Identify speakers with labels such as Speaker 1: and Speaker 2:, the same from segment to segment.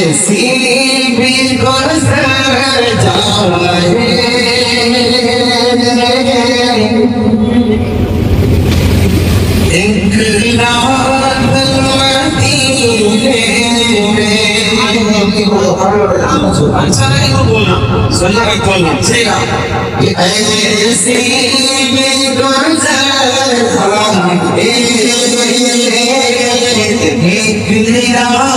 Speaker 1: ऐसी भी गुजर जाए एक रात मदीने में। अच्छा नहीं तो बोलना, सुनना का बोलना चलेगा। ऐसी भी गुजर जाए एक रात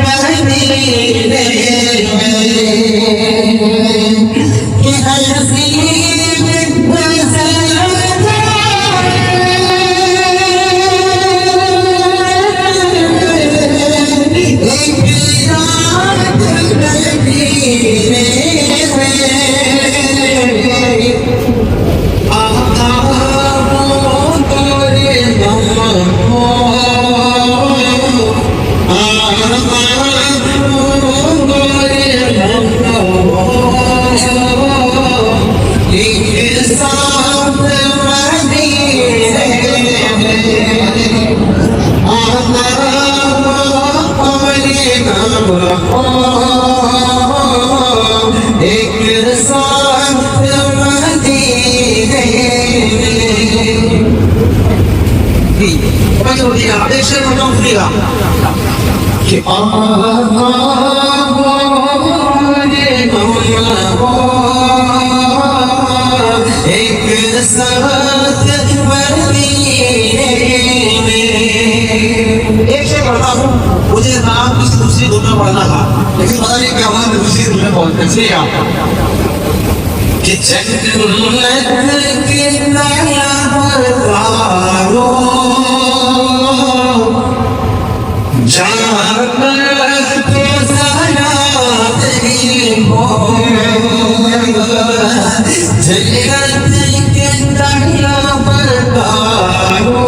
Speaker 1: मदीने में कि हंसी कि एक साथ एक से पढ़ता हूँ, मुझे नाम किसी दूसरी धुन में पढ़ना था, लेकिन पता नहीं क्या हुआ, मैं दूसरी धुन में पहुंच गया कि जन्नत के नया बरतारो जन्नत के साया तेरी हो, जन्नत के नया बरतारो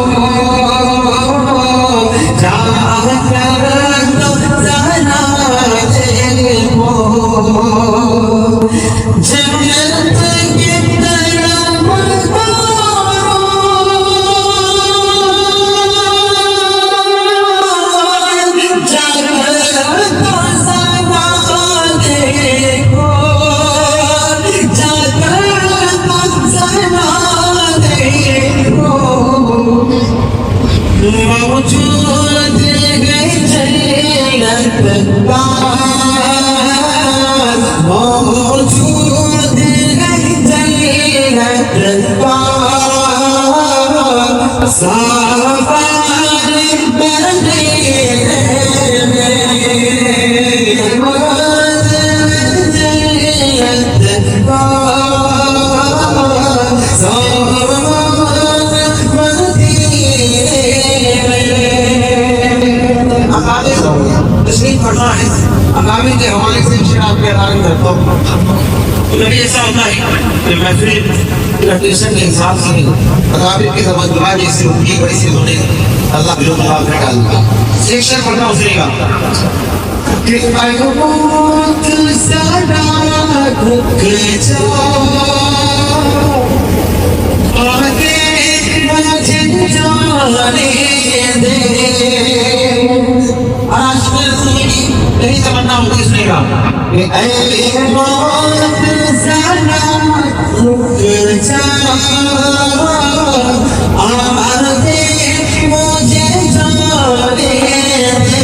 Speaker 1: अकामी के हवाले से शराब के ऐलान करता हूँ। तो कभी ऐसा होता है कि महफिल कंडीशन के हिसाब से अकामी की समझदार जैसी होगी वैसी होने अल्लाह जो मुहाफ़ डालता। एक शेर पढ़ना उसेगा कि अय्यूब सदा रुक जाओ आगे मुझे जाने दे। नहीं तमन्ना होगी सुनेगा कि अय्यूब सदा रुक जाओ आगे मुझे जाने दे।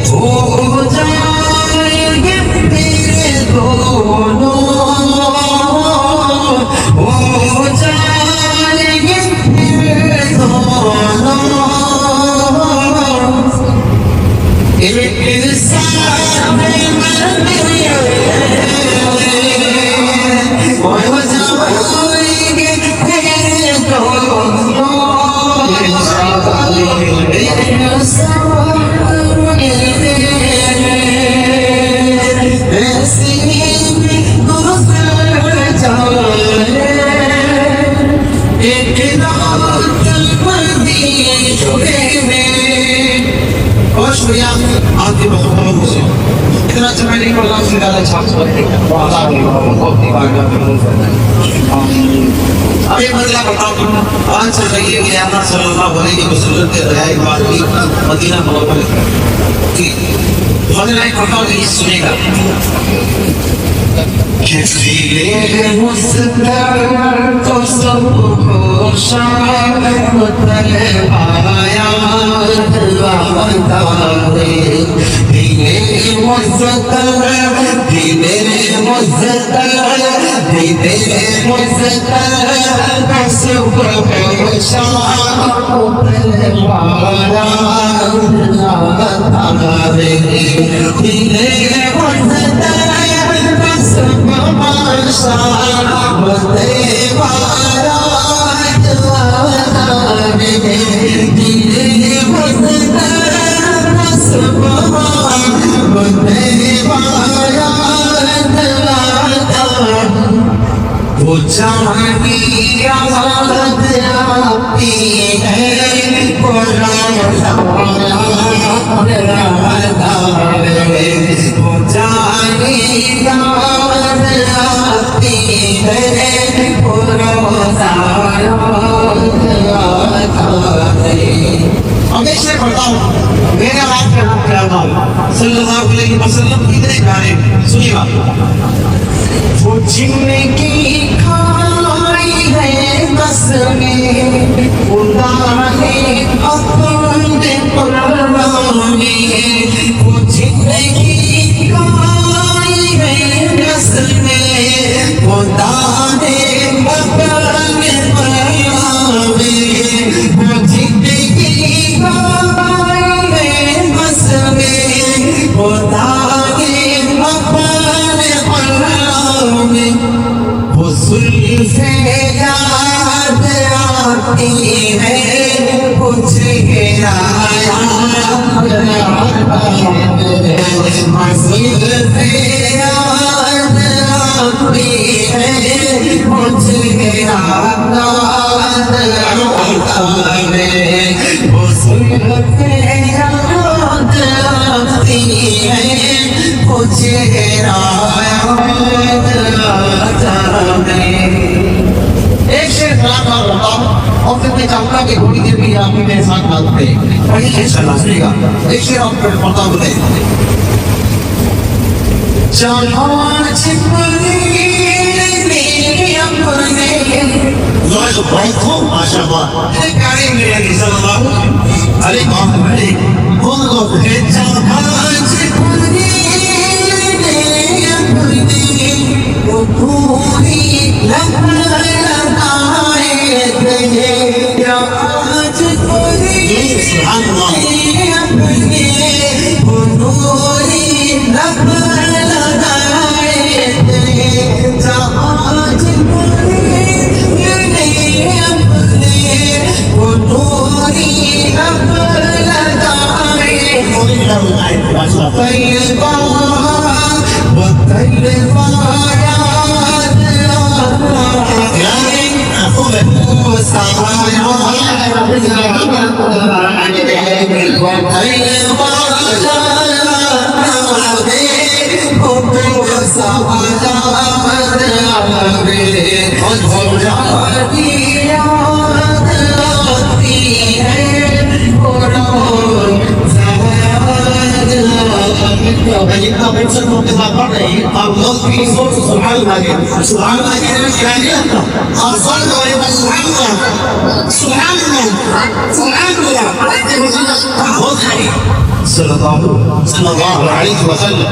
Speaker 1: हो जाएंगे तेरे शुक्रिया आपकी बहुत से इतना अच्छा मैंने प्रोग्राम से ज़्यादा छाप सकते अभी बदला बताऊँ आज चल रही है कि अल्लाह सल्लल्लाहु अलैहि वसल्लम के रियायत बात की मदीना मुनव्वरा की बदला एक बताऊँ कि सुनेगा किसी मुस्तर तो सबको शाम तले आया वो चांदी आवाज़ आती है कुरान वो चांदी आवाज़ आती है कुरान हमेशा पढ़ता हूँ मेरे हाथ में हाथ क्या नाम सल्लल्लाहु अलैहि वसल्लम इतने प्यारे सुनिएगा वो जिंदगी खाई है बस में उड़ाने अपने परवाने वो जिंदगी खाई है बस में उड़ाने अपने परवाने वो जिंदगी खाई है बस में उड़ाने वो सुल्फ़े याद आती है कुछ गिराया सुल्फ़े याद आती है कुछ गिराया वो सुल्फ़े याद आती है कुछ गिराया एक शेर कलाकार होता हूँ और फिर मैं चाहूंगा कि थोड़ी देर भी आप मेरे साथ बात करें वही शेर चलना सुनेगा एक शेर आप पढ़ता बोले जहाँ छिपने अपने तो बहुत हो माशाअल्लाह प्यारे मेरे सल्लल्लाहु अलैहि वसल्लम बोलो जहाँ छिपने वो पूरी लगाए गए आज पूरी अपने वो नूरी लगाए गए आज पूरी अपने वो नूरी जितना पेंशन को के साथ पढ़ रही है आप लोग की सोच सुभान अल्लाह क्या है और फर्ज वाले बस सुभान अल्लाह बहुत है सल्लल्लाहु अलैहि वसल्लम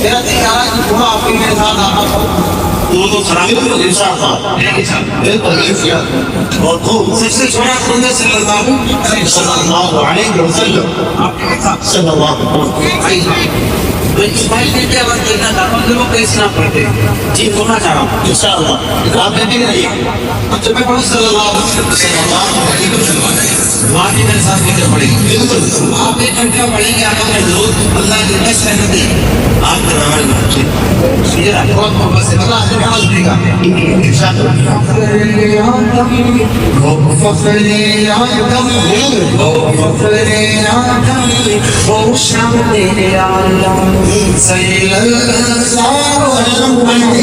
Speaker 1: मेरा तैयार है पूरा आपके मेरे साथ आता था तो सलामी तो इंशाअल्लाह बिल्कुल बिल्कुल और तो सबसे छोटा खुदा सल्लल्लाहु अलैहि वसल्लम आपके साथ सल्लल्लाहु अलैहि वसल्लम तो इस्माइल ने क्या बात करना था हम लोग कैसे ना पढ़ते जी बोलना चाह रहा हूँ इंशाअल्लाह आप देख रहिए जब मैं पढ़ूँ सल्लल्लाहु अलैहि वसल्लम वहाँ भी मेरे साथ लेकर पढ़ेंगे बिल्कुल आप एक घंटा पढ़ेंगे आप अगर लोग अल्लाह की बस रहने दें आपके रवान में बहुत मोहब्बत से अल्लाह से आवाज देगा इंशाअल्लाह फखरे आदम ओ शाने आलम सल्लल्लाहु अलैहि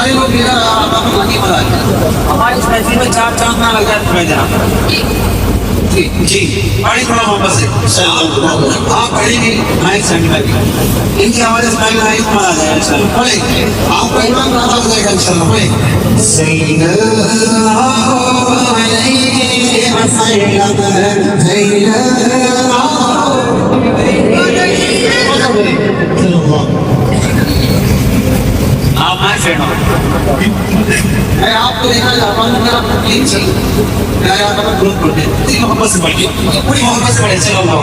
Speaker 1: सारे लोग हमारे इस महफिल में 4 चांद ना लग जाए तुम्हें जरा जी जी पढ़ी थोड़ा मोहब्बत से आप पढ़ेंगे माइक सेंड करके इनकी आवाज़ इस्माइल भाई को मारा जाएगा इंशाल्लाह पढ़े आपको ईमान पैदा हो जाएगा इंशाल्लाह पढ़े सल्लल्लाहु अलैहि वसल्लम आप मैं फ्रेंड मैं आपको देखा जाता हूँ मेरा प्लीज मैं आपका ग्रुप पढ़ते हैं मोहब्बत से पढ़िए पूरी मोहब्बत से पढ़े चलो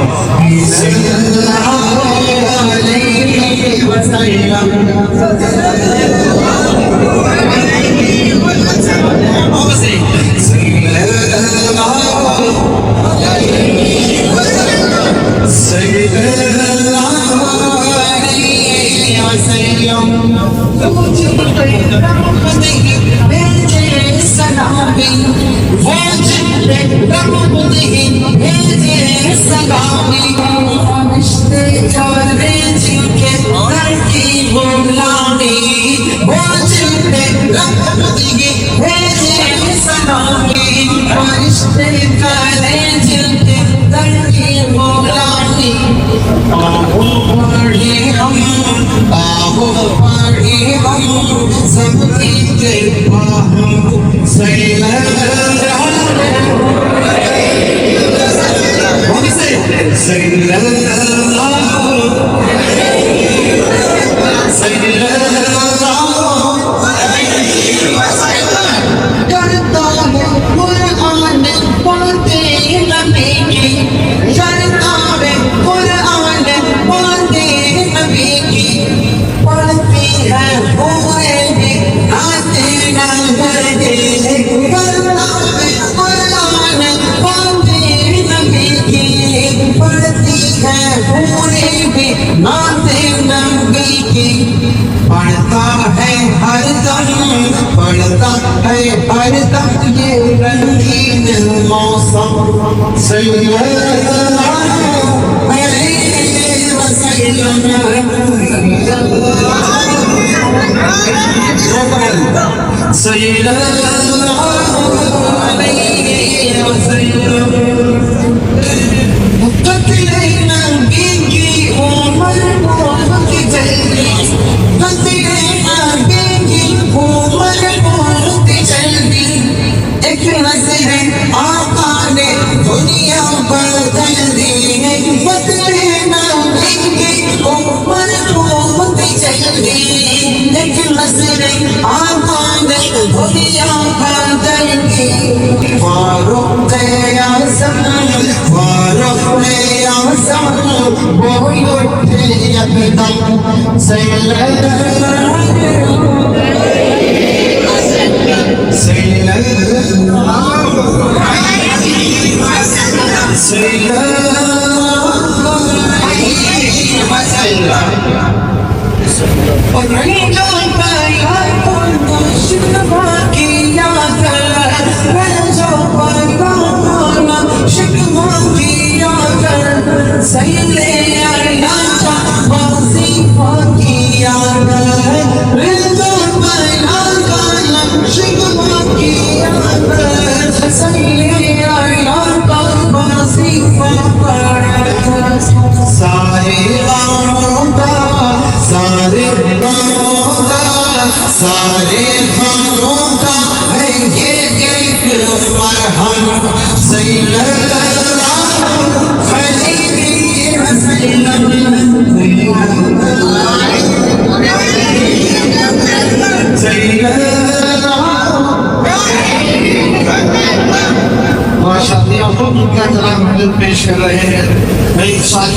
Speaker 1: पढ़ता है हर दम ये रंगीन मौसम सल्लल्लाहु अलैहि वसल्लम सल्लल्लाहु अलैहि वसल्लम
Speaker 2: Say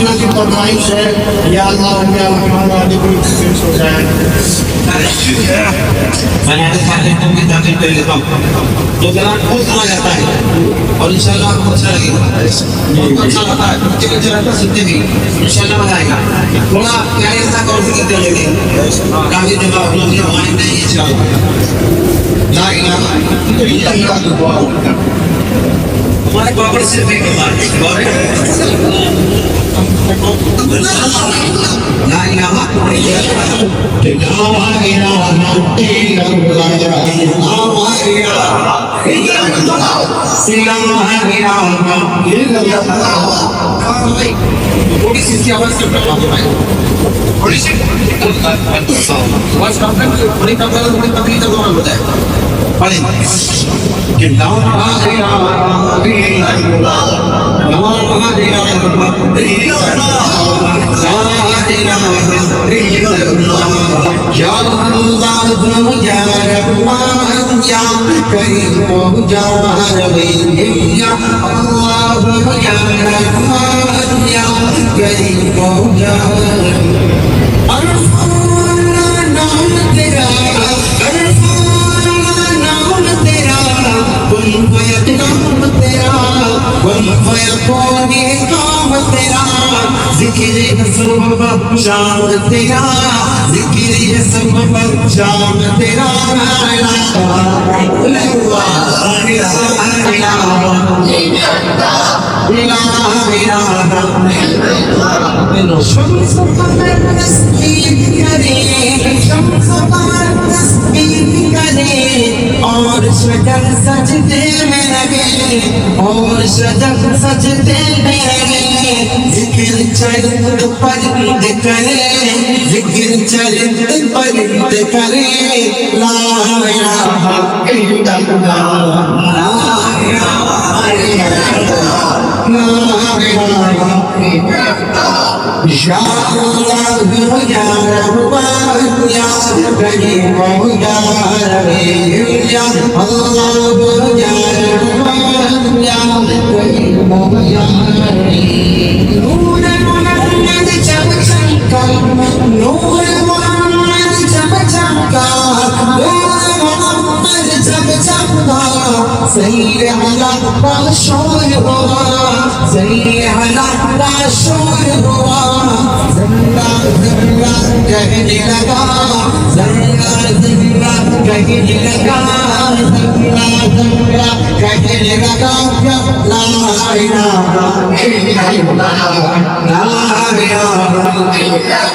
Speaker 2: आशिया की फरमाइश है, या अल्लाह या रहमान वाले को एक्सीडेंट हो जाए।
Speaker 1: मैंने खाने को भी ताकि कर लेता हूँ तो गला बहुत सुना जाता है और इंशाल्लाह आपको अच्छा लगेगा। आपको अच्छा लगता है बच्चे बच्चे रहता सुनते भी इंशाल्लाह मजा आएगा। थोड़ा क्या ऐसा कौन सी करते लगे काफी जगह हम लोग हमारे नहीं इंशाल्लाह ला इलाहा इल्लल्लाह। हमारे बाबर से भी हमारे ला इलाहा थोड़ी सी इसकी आवाज कम करवा दो भाई, थोड़ी सी आवाज कम कर, थोड़ी कम कर, थोड़ी तकलीफ तो कम होता है। पढ़े शाम तेरा जिक्र सब शाम तेरा शम्स कमर तस्बीह करे, शम्स कमर तस्बीह करे और शजर सजदे में लगे, और शजर सजदे में लगे। जिक्र चरित परिंद करे, जिक्र चरित परिंद करे, ला इलाहा इल्लल्लाह, ला इलाहा इल्लल्लाह, ला इलाहा इल्लल्लाह। या अल्लाह या रहमान या करीम या रहीम, या अल्लाह या रहमान या करीम या रहीम। नूर मोहम्मद जब चमका, नूर मोहम्मद जब चमका, नूर मोहम्मद जब चमका, सैर अला का शोर हुआ, सैर अला का शोर हुआ। ज़र्रा ज़र्रा कहने लगा, ज़र्रा ज़र्रा कहने लगा, ज़र्रा ज़र्रा कहने लगा, ला इलाहा इल्लल्लाह, ला इलाहा इल्लल्लाह, ला इलाहा इल्लल्लाह।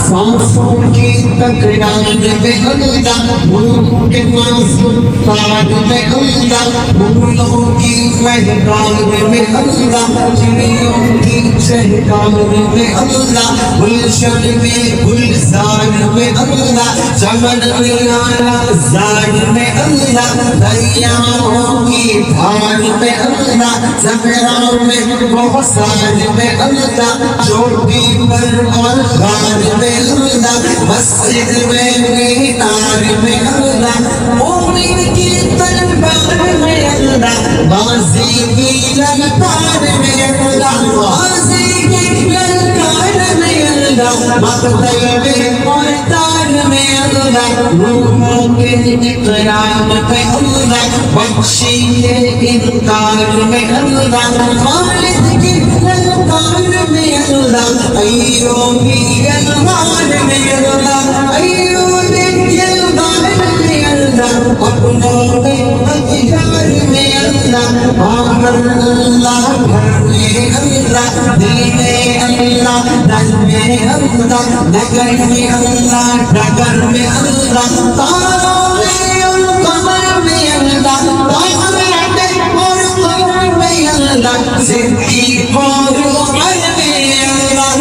Speaker 1: सांसों की तकरार में अल्लाह, मुल्कों के मासूम तार में अल्लाह, फूलों की महकार में अल्लाह, चिड़ियों की चहकार में अल्लाह, गुलशन में गुलजार में अल्लाह, चमन में आला जार में अल्लाह, दरियाओं की धार में अल्लाह, ज़हराओं में बौसार में अल्लाह, चोटी पर और गार में अल्लाह, मस्जिद में मीनार में अल्लाह, मोमिन की तलवार में अल्लाह, बाज़ी की ललकार में अल्लाह, बाज़ी की ललकार में अल्लाह, मक़तल में मुर्तार में अल्लाह, रूहों के इक़रार में अल्लाह, बख्शी के इनकार में अल्लाह, खालिद की ललकार में अल्लाह, अय्यूबी अलवार में अल्लाह, अय्यूबी अलवार में अल्लाह, अपनों के हथियार में अल्लाह, बाहर अल्लाह घर में अल्लाह, दिल में अल्लाह, दल में अल्लाह, नगर में अल्लाह, डगर में अल्लाह, तारों में और कमर में अल्लाह, ताकत और कमर में अल्लाह, सिद्दीक़ और उमर में अल्लाह,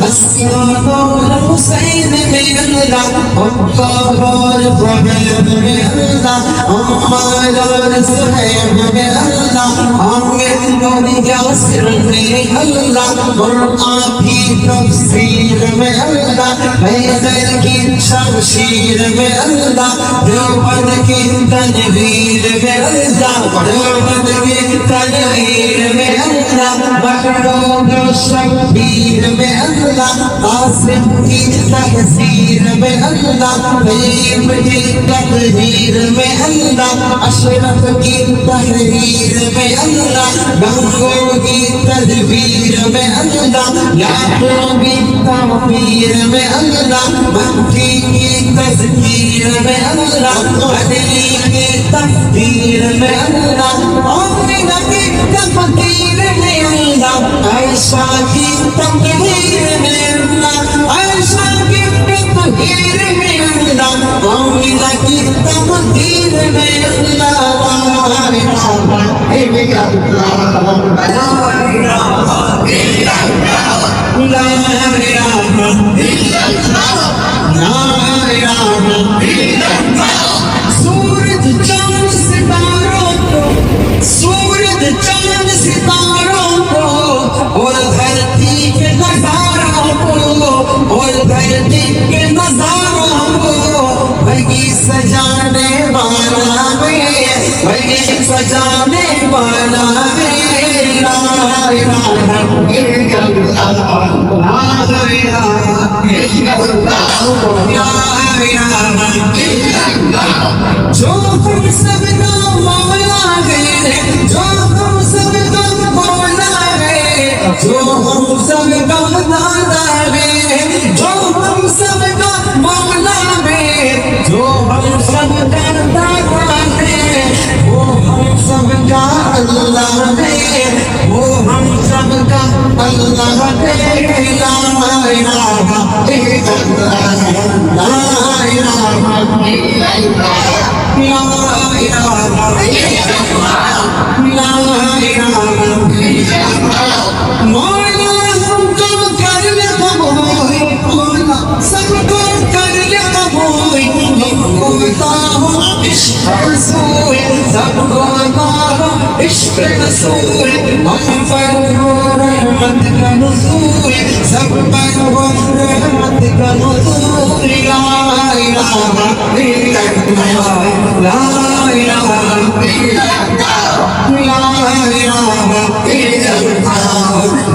Speaker 1: उस्मान और हुसैन में अल्लाह, और प्रबल में अल्लाह अम्मार और सुहैब में अल्लाह आमिर और यासिर में अल्लाह और आपकी तफसीर में अल्लाह हैदर की शमशीर में अल्लाह देवबंद की तनवीर में अल्लाह देवबंद की तनवीर में अल्लाह मखदूम शबीर में अल्लाह आसिम की तहसीर में अल्लाह तैयब की तकदीर में अल्लाह अशरफ की तहरीर में अल्लाह गंगों की तदबीर में अल्लाह यादों की तमीर में अल्लाह मक्की की तज़कीर में अल्लाह अदली की तकदीर में अल्लाह आमिना की तकदीर में अल्लाह आयशा की तकदीर में अल्लाह आयशा की तकदीर में अल्लाह आमिना की तकदीर में अल्लाह सूरज चांद सितारों को सूरज चांद सितारों को और धरती के नजारों को और धरती के नजारों को वही सजाने वाला है वही सजाने वाला है ला इलाहा इल्लल्लाह ला इलाहा इल्लल्लाह जो हम सबका मौला है जो हम सबका मौला है जो हम सबका दादा है जो हम सबका मौला है जो हम सबका दादा है वो हम सबका अल्लाह है वो हम सबका अल्लाह है ला इलाहा इल्लल्लाह ला इलाहा इल्लल्लाह ला इलाहा इल्लल्लाह मौला हमको कर ले कबूल मौला सबको कर ले कबूल हमको ताहो इश्क रसूल सबको ताहो इश्क रसूल हम पर हो रहमत का नुज़ूल सब पर हो रहमत का नुज़ूल ला इलाहा इल्लल्लाह ला इलाहा इल्लल्लाह ला इलाहा इल्लल्लाह